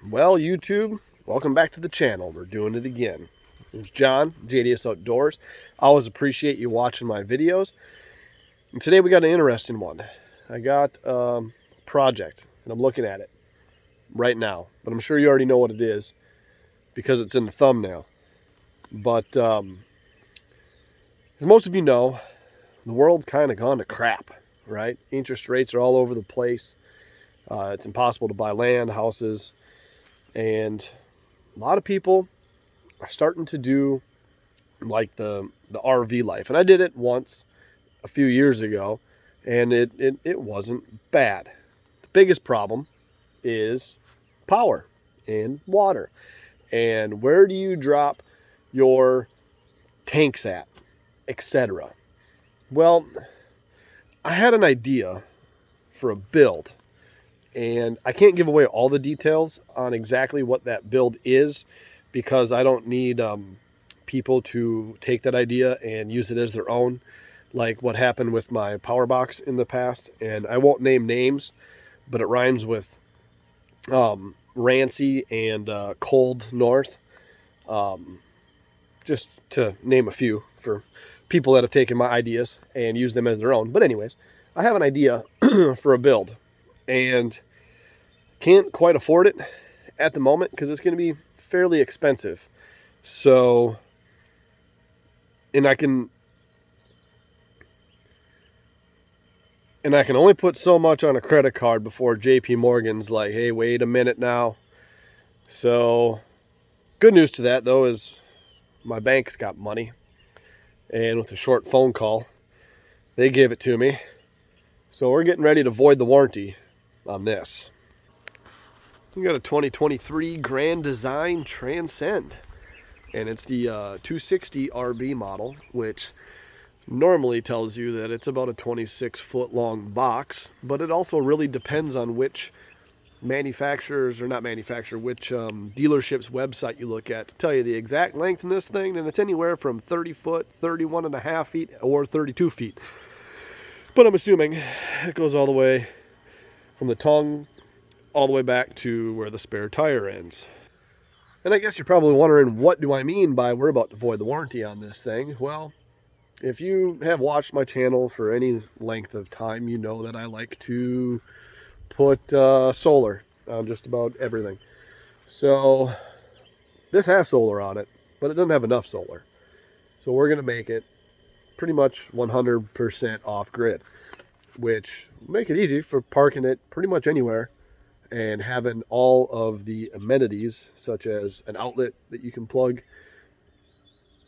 Well, YouTube, welcome back to the channel. We're doing it again. It's John, JDS Outdoors. I always appreciate you watching my videos. And today we got an interesting one. I got a project, and I'm looking at it right now. But I'm sure you already know what it is because it's in the thumbnail. But as most of you know, the world's kind of gone to crap, right? Interest rates are all over the place. It's impossible to buy land, houses, and a lot of people are starting to do like the RV life. And I did it once a few years ago, and it wasn't bad. The biggest problem is power and water. And where do you drop your tanks at, etc. Well, I had an idea for a build. And I can't give away all the details on exactly what that build is because I don't need people to take that idea and use it as their own, like what happened with my power box in the past. And I won't name names, but it rhymes with Rancy and Cold North, just to name a few for people that have taken my ideas and used them as their own. But anyways, I have an idea for a build. And can't quite afford it at the moment because it's going to be fairly expensive. So, and I can only put so much on a credit card before JP Morgan's like, hey, wait a minute now. So, good news to that though is my bank's got money. And with a short phone call, they gave it to me. So we're getting ready to void the warranty on this. We got a 2023 Grand Design Transcend, and it's the 260 RB model, which normally tells you that it's about a 26-foot long box, but it also really depends on which manufacturer's, or not manufacturer, which dealership's website you look at to tell you the exact length in this thing, and it's anywhere from 30 foot, 31 and a half feet, or 32 feet. But I'm assuming it goes all the way from the tongue all the way back to where the spare tire ends. And I guess you're probably wondering, what do I mean by we're about to void the warranty on this thing? Well, if you have watched my channel for any length of time, you know that I like to put solar on just about everything. So this has solar on it, but it doesn't have enough solar. So we're going to make it pretty much 100% off-grid, which will make it easy for parking it pretty much anywhere and having all of the amenities such as an outlet that you can plug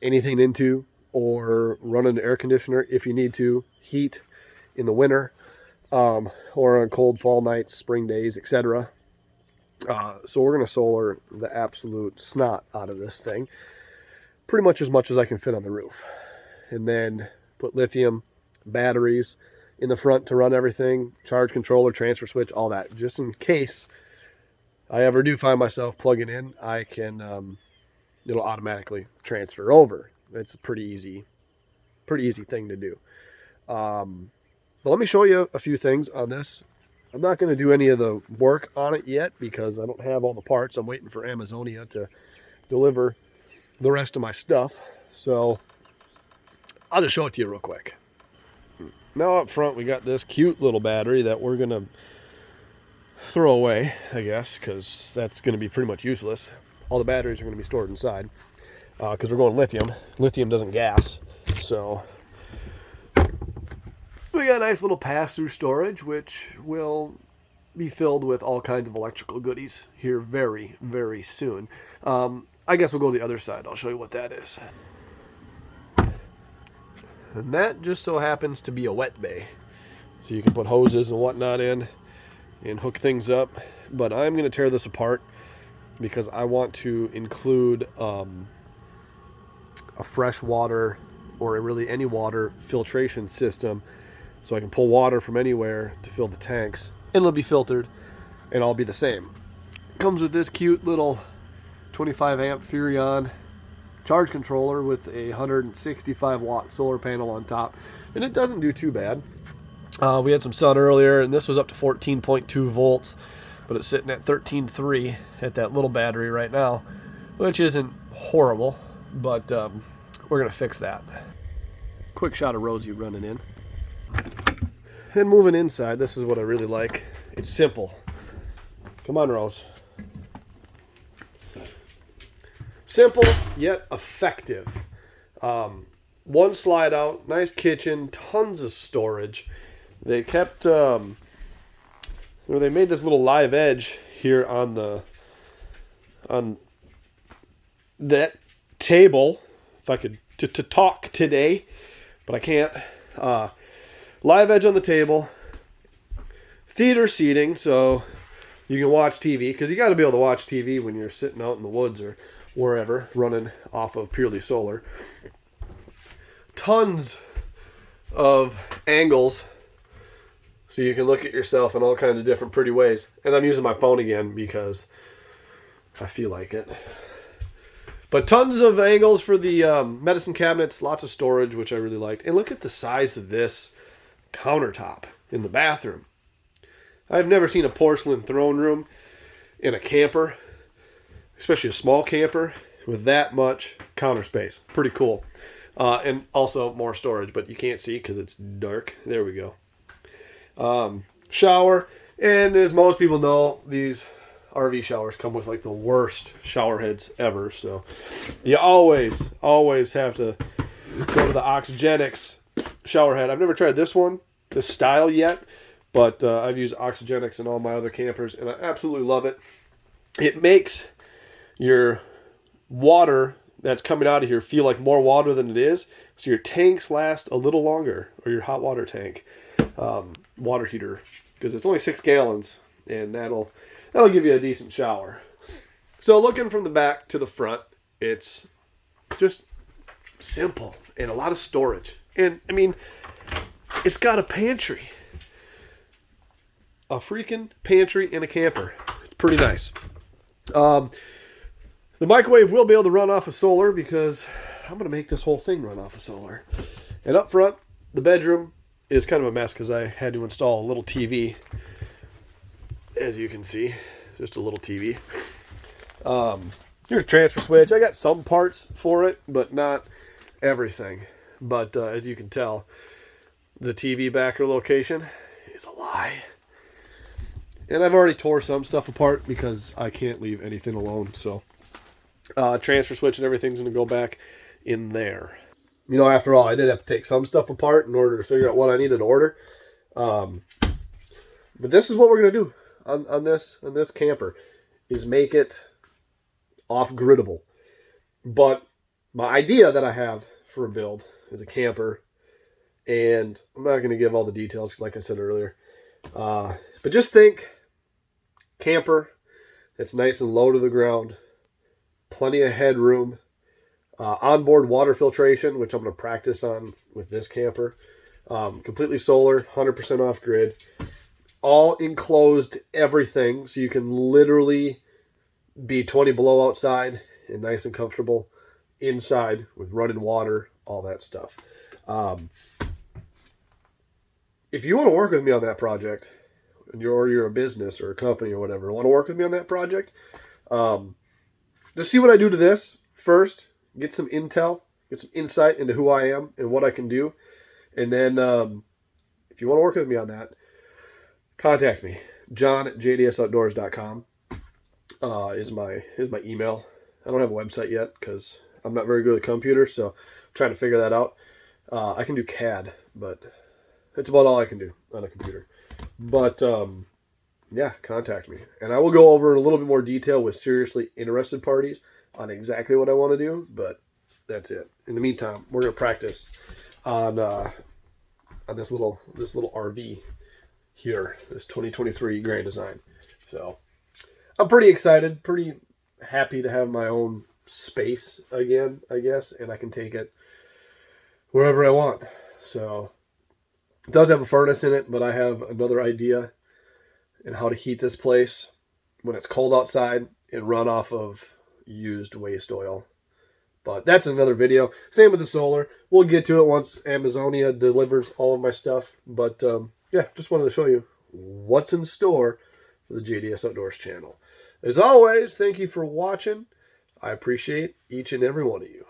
anything into, or run an air conditioner if you need to, heat in the winter, or on cold fall nights, spring days, etc. So we're going to solar the absolute snot out of this thing, pretty much as I can fit on the roof. And then put lithium batteries in the front to run everything, charge controller, transfer switch, all that. Just in case I ever do find myself plugging in, I can, it'll automatically transfer over. It's a pretty easy thing to do. But let me show you a few things on this. I'm not going to do any of the work on it yet because I don't have all the parts. I'm waiting for Amazonia to deliver the rest of my stuff. So I'll just show it to you real quick. Now up front we got this cute little battery that we're going to throw away, I guess, because that's going to be pretty much useless. All the batteries are going to be stored inside because we're going lithium. Lithium doesn't gas. So we got a nice little pass-through storage, which will be filled with all kinds of electrical goodies here very, very soon. I guess we'll go to the other side. I'll show you what that is. And that just so happens to be a wet bay. So you can put hoses and whatnot in and hook things up. But I'm going to tear this apart because I want to include a fresh water, or really any water filtration system, so I can pull water from anywhere to fill the tanks. And it'll be filtered and all be the same. Comes with this cute little 25 amp Furrion charge controller with a 165 watt solar panel on top, and it doesn't do too bad. We had some sun earlier, and this was up to 14.2 volts. but it's sitting at 13.3 at that little battery right now, which isn't horrible, but we're going to fix that. Quick shot of Rosie running in. And moving inside, this is what I really like. It's simple. Come on, Rose. Simple, yet effective. One slide out, nice kitchen, tons of storage. They kept, they made this little live edge here on that table. If I could to talk today, but I can't. Live edge on the table. Theater seating, so you can watch TV, because you got to be able to watch TV when you're sitting out in the woods or wherever, running off of purely solar. Tons of angles, so you can look at yourself in all kinds of different pretty ways. And I'm using my phone again because I feel like it. But tons of angles for the medicine cabinets, lots of storage, which I really liked. And look at the size of this countertop in the bathroom. I've never seen a porcelain throne room in a camper, especially a small camper, with that much counter space. Pretty cool. And also more storage, but you can't see because it's dark. There we go. Shower. And as most people know, these RV showers come with like the worst shower heads ever. So you always have to go to the Oxygenics shower head. I've never tried this style yet, but I've used Oxygenics in all my other campers, and I absolutely love it. It makes your water that's coming out of here feel like more water than it is, so your tanks last a little longer, or your hot water tank, water heater, because it's only 6 gallons, and that'll give you a decent shower. So looking from the back to the front, it's just simple and a lot of storage. And I mean, it's got a pantry. A freaking pantry in a camper. It's pretty nice. The microwave will be able to run off of solar, because I'm going to make this whole thing run off of solar. And up front, the bedroom is kind of a mess because I had to install a little TV. As you can see, just a little TV. Here's a transfer switch. I got some parts for it, but not everything. But as you can tell, the TV backer location is a lie. And I've already tore some stuff apart because I can't leave anything alone. So transfer switch and everything's going to go back in there. You know, after all, I did have to take some stuff apart in order to figure out what I needed to order. But this is what we're going to do on this camper, is make it off-griddable. But my idea that I have for a build is a camper, and I'm not going to give all the details like I said earlier. But just think camper that's nice and low to the ground, plenty of headroom, onboard water filtration, which I'm going to practice on with this camper, completely solar, 100% off grid, all enclosed everything, so you can literally be 20 below outside and nice and comfortable inside with running water, all that stuff. If you want to work with me on that project, or you're a business or a company or whatever, want to work with me on that project, just see what I do to this first, get some intel, get some insight into who I am and what I can do. And then if you want to work with me on that, contact me. John@jdsoutdoors.com is my email. I don't have a website yet because I'm not very good at computers, so I'm trying to figure that out. I can do CAD, but that's about all I can do on a computer. But yeah, contact me. And I will go over in a little bit more detail with seriously interested parties on exactly what I want to do, but that's it. In the meantime, we're going to practice on this little RV here, this 2023 Grand Design. So I'm pretty excited, pretty happy to have my own space again, I guess, and I can take it wherever I want. So it does have a furnace in it, but I have another idea in how to heat this place when it's cold outside and run off of used waste oil. But that's another video. Same with the solar. We'll get to it once Amazonia delivers all of my stuff. But yeah, just wanted to show you what's in store for the JDS Outdoors channel. As always, thank you for watching. I appreciate each and every one of you.